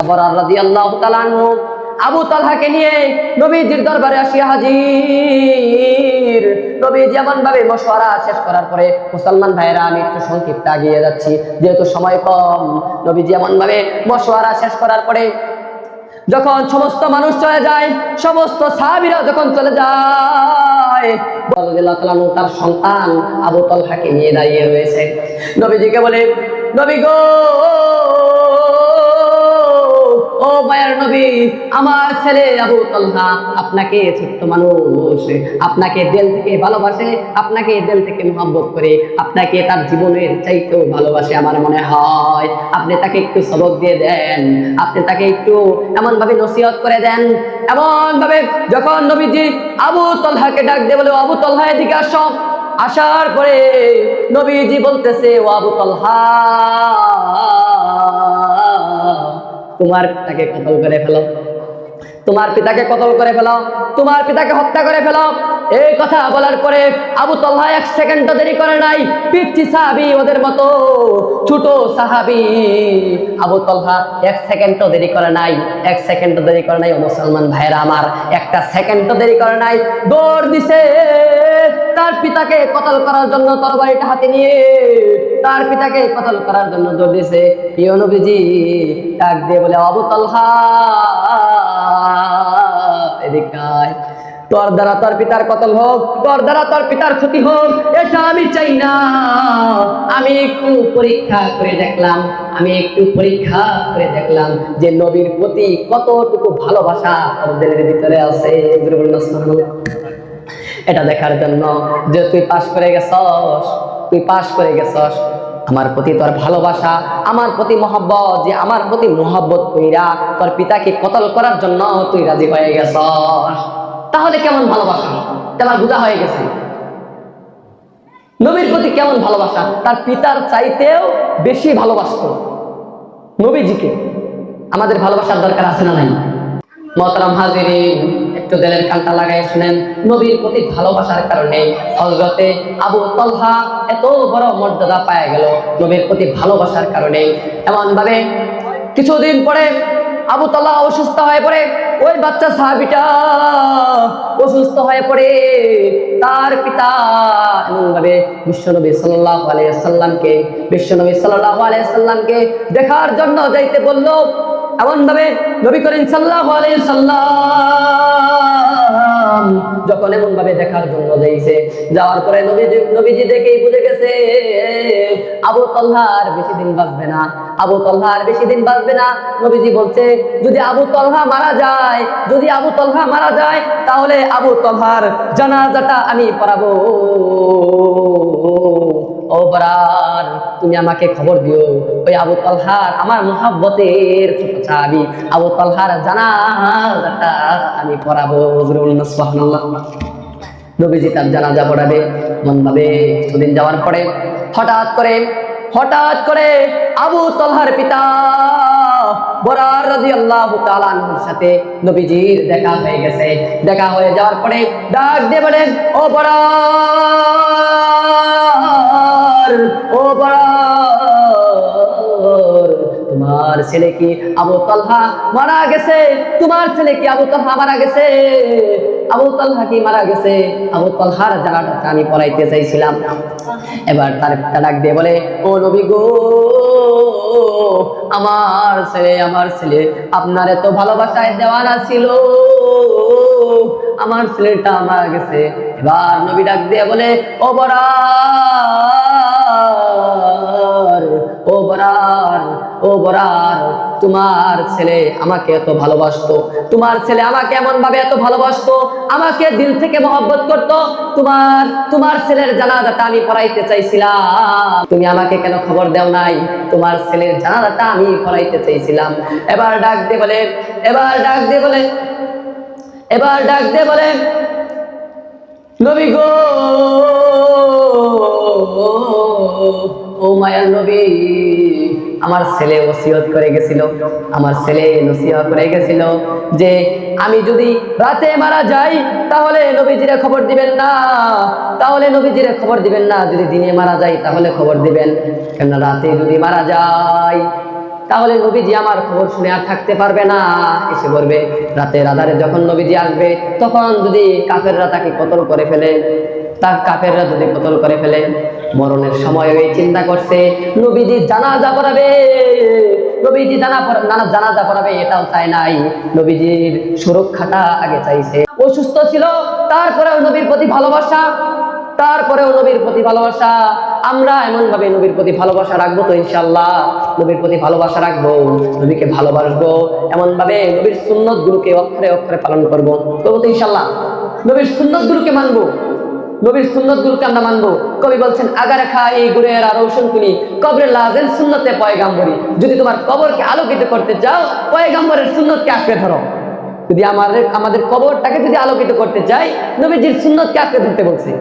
বরার রাদিয়াল্লাহু তাআলা আনহু আবু তালহাকে নিয়ে নবীজির দরবারে আসিয়া হাজির। নবীজি এমন ভাবে মশওয়ারা শেষ করার পরে, মুসলমান ভাইয়েরা আমি একটু সংক্ষিপ্ত এগিয়ে যাচ্ছি যেহেতু সময় কম। নবীজি এমন ভাবে মশওয়ারা শেষ করার পরে যখন সমস্ত মানুষ চলে যায়, সমস্ত সাহাবীরা যখন চলে যায়, তার সন্তান আবু তালহাকে নিয়ে দাঁড়িয়ে রয়েছে। নবীজিকে বলে, নবী গো, ও মায়ের নবী, আমার ছেলে আবু তালহা আপনাকে ছোট্ট মানুষ, আপনাকে দিল থেকে ভালোবাসে, আপনাকে দিল থেকে মহব্বত করে, আপনাকে তার জীবনের চাইতেও ভালোবাসে আমার মনে হয়। আপনি তাকে একটু সবক দিয়ে দেন, আপনি তাকে একটু এমন ভাবে নসিহত করে দেন। এমন ভাবে যখন নবীজি আবু তালহাকে ডাক দিয়ে বলে, আবু তালহা এদিকে আসো। আসার পরে নবীজি বলতেছে, ও আবু তালহা, তোমার পিতাকে কতল করে ফেলো, তোমার পিতাকে কতল করে ফেলো, তোমার পিতাকে হত্যা করে ফেলো। এই কথা বলার পরে আবু তালহা এক সেকেন্ডও দেরি করে নাই। পিচ্চি সাহাবী, ওদের মতো ছোট সাহাবী আবু তালহা এক সেকেন্ডও দেরি করে নাই, এক সেকেন্ডও দেরি করে নাই। ও মুসলমান ভাইরা আমার, একটা সেকেন্ডও দেরি করে নাই, দৌড় দিছে তার পিতাকে কতল করার জন্য, তরবারিটা হাতে নিয়ে তার পিতাকে কতল করার জন্য দৌড় দিছে। প্রিয় নবীজি ডাক দিয়ে বলে, আবু তালহা এদিকে আয়, তোর দ্বারা তোর পিতার কতল হোক, তোর দ্বারা তোর পিতার ক্ষতি হোক, এটা আমি চাই না। আমি একটু পরীক্ষা করে দেখলাম, আমি একটু পরীক্ষা করে দেখলাম যে নবীর প্রতি কতটুকু ভালোবাসা তোর দিলের ভিতরে আছে। এটা দেখার জন্য যে তুই পাশ করে গেছস, তুই পাশ করে গেছস, আমার প্রতি তোর ভালোবাসা, আমার প্রতি মহব্বত, যে আমার প্রতি মহব্বত কইরা তোর পিতাকে কতল করার জন্য তুই রাজি হয়ে গেছস, তাহলে কেমন ভালোবাসা তোমার বোঝা হয়ে গেছে। নবীর প্রতি কেমন ভালোবাসা, তার পিতার চাইতেও বেশি ভালোবাসতো নবীজিকে। আমাদের ভালোবাসার দরকার আছে না নাই? মোহতারাম হাজিরিন, একটু দিলের কানটা লাগাই শুনেন। নবীর প্রতি ভালোবাসার কারণে হযরতে আবু তালহা এত বড় মর্যাদা পায় গেল, নবীর প্রতি ভালোবাসার কারণে। এমন ভাবে কিছুদিন পরে আবু তালহা অসুস্থ হয়ে পড়ে। ওই বাচ্চা সাহাবীটা অসুস্থ হয়ে পড়ে। তার পিতা এমন ভাবে বিশ্বনবী সাল্লাল্লাহু আলাইহি ওয়াসাল্লামকে, বিশ্বনবী সাল্লাল্লাহু আলাইহি ওয়াসাল্লামকে দেখার জন্য যাইতে বলল। এমন ভাবে নবী করিম সাল্লাল্লাহু আলাইহি ওয়াসাল্লাম যখন এমন ভাবে দেখার জন্য যাইছে, যাওয়ার পরে নবীজি দেখেই বুঝে গেছে আবু তালহা আর বেশি দিন বাঁচবে না, আবু তালহা আর বেশি দিন বাঁচবে না। নবীজি বলছে, যদি আবু তালহা মারা যায়, যদি আবু তালহা মারা যায়, তাহলে আবু তালহার জানাজাটা আমি পড়াবো। ও বরার, তুমি আমাকে খবর দিও, ওই আবু তালহার, আমার মুহাব্বতের ছোট সাহাবী আবু তালহার জানাজাটা আমি পড়াবো। সুবহানাল্লাহ। নবীজি তার জানাজা পড়াবে। মন ভাবে কিছুদিন যাওয়ার পরে হঠাৎ করে আবু তালহার পিতা বরার রাদিয়াল্লাহু তাআলা আনহুর সাথে নবীজির দেখা হয়ে গেছে। দেখা হয়ে যাওয়ার পরে ডাক দিয়ে বলেন, ও বরার, ও বরার, তোমার ছেলে কি আবু তালহা মারা গেছে? তোমার ছেলে কি আবু তালহা মারা গেছে? আবু তালহা কি মারা গেছে? আবু তালহার জানাজাটা আমি পড়াইতে চাইছিলাম। এবার তার পিতা ডাক দিয়ে বলে, ও নবী গো, আমার ছেলে আপনার এত ভালোবাসায় দেওয়ানা ছিল, আমার ছেলেটা মারা গেছে। এবার নবী ডাক দিয়ে বলে, ও বরার, ও বরার, ও বরার, তোমার ছেলে আমাকে এত ভালোবাসতো, তোমার ছেলে আমাকে এমন ভাবে এত ভালোবাসতো, আমাকে দিল থেকে মহব্বত করতো, তোমার ছেলের জানাজাটা আমি পড়াইতে চাইছিলাম, তুমি আমাকে কেন খবর দাও নাই? তোমার ছেলের জানাজাটা আমি পড়াইতে চাইছিলাম। এবার ডাক দিয়ে বলে, নবী গো, ও মায়ার নবী, আমার ছেলে ওসিয়ত করে গেছিল, আমার ছেলে নসিহত করে গেছিল যে আমি যদি রাতে মারা যাই তাহলে নবীজিরে খবর দিবেন না, তাহলে নবীজিরে খবর দিবেন না, যদি দিনে মারা যাই তাহলে খবর দিবেন, কেন রাতে যদি মারা যায় তাহলে নবীজি আমার খবর শুনে আর থাকতে পারবে না, এসে বলবে রাতের আধারে যখন নবীজি আসবে তখন যদি কাফেররা তাকে কতল করে ফেলে, তার কাফেররা যদি কতল করে ফেলে, মরণের সময় ওই চিন্তা করছে নবীজি জানাজা পড়াবে, নবীজি জানাজা পড়াবে এটাও চায় নাই, নবীজির সুরক্ষাটা আগে চাইছে। অসুস্থ ছিল তারপরেও নবীর প্রতি ভালোবাসা, তারপরেও নবীর প্রতি ভালোবাসা। আমরা এমন ভাবে নবীর প্রতি ভালোবাসা রাখবো তো ইনশাআল্লাহ, নবীর প্রতি ভালোবাসা রাখবো, নবীকে ভালোবাসবো, এমন ভাবে নবীর সুন্নত গুলোকে অক্ষরে অক্ষরে পালন করবো তো ইনশাআল্লাহ। নবীর সুন্নত গুলোকে মানবো, নবীর সুন্নত গুলোকে আমরা মানবো। কবি বলছেন আগার খা এই গুরের আর রৌশন কুনি কবরে লাজেল সুন্নতে পয়গাম্বরী। যদি তোমার কবরকে আলোকিত করতে চাও পয়গাম্বরের সুন্নতকে আঁকড়ে ধরো। যদি আমাদের কবরটাকে যদি আলোকিত করতে চাই নবীজির সুন্নতকে আঁকড়ে ধরতে বলছে।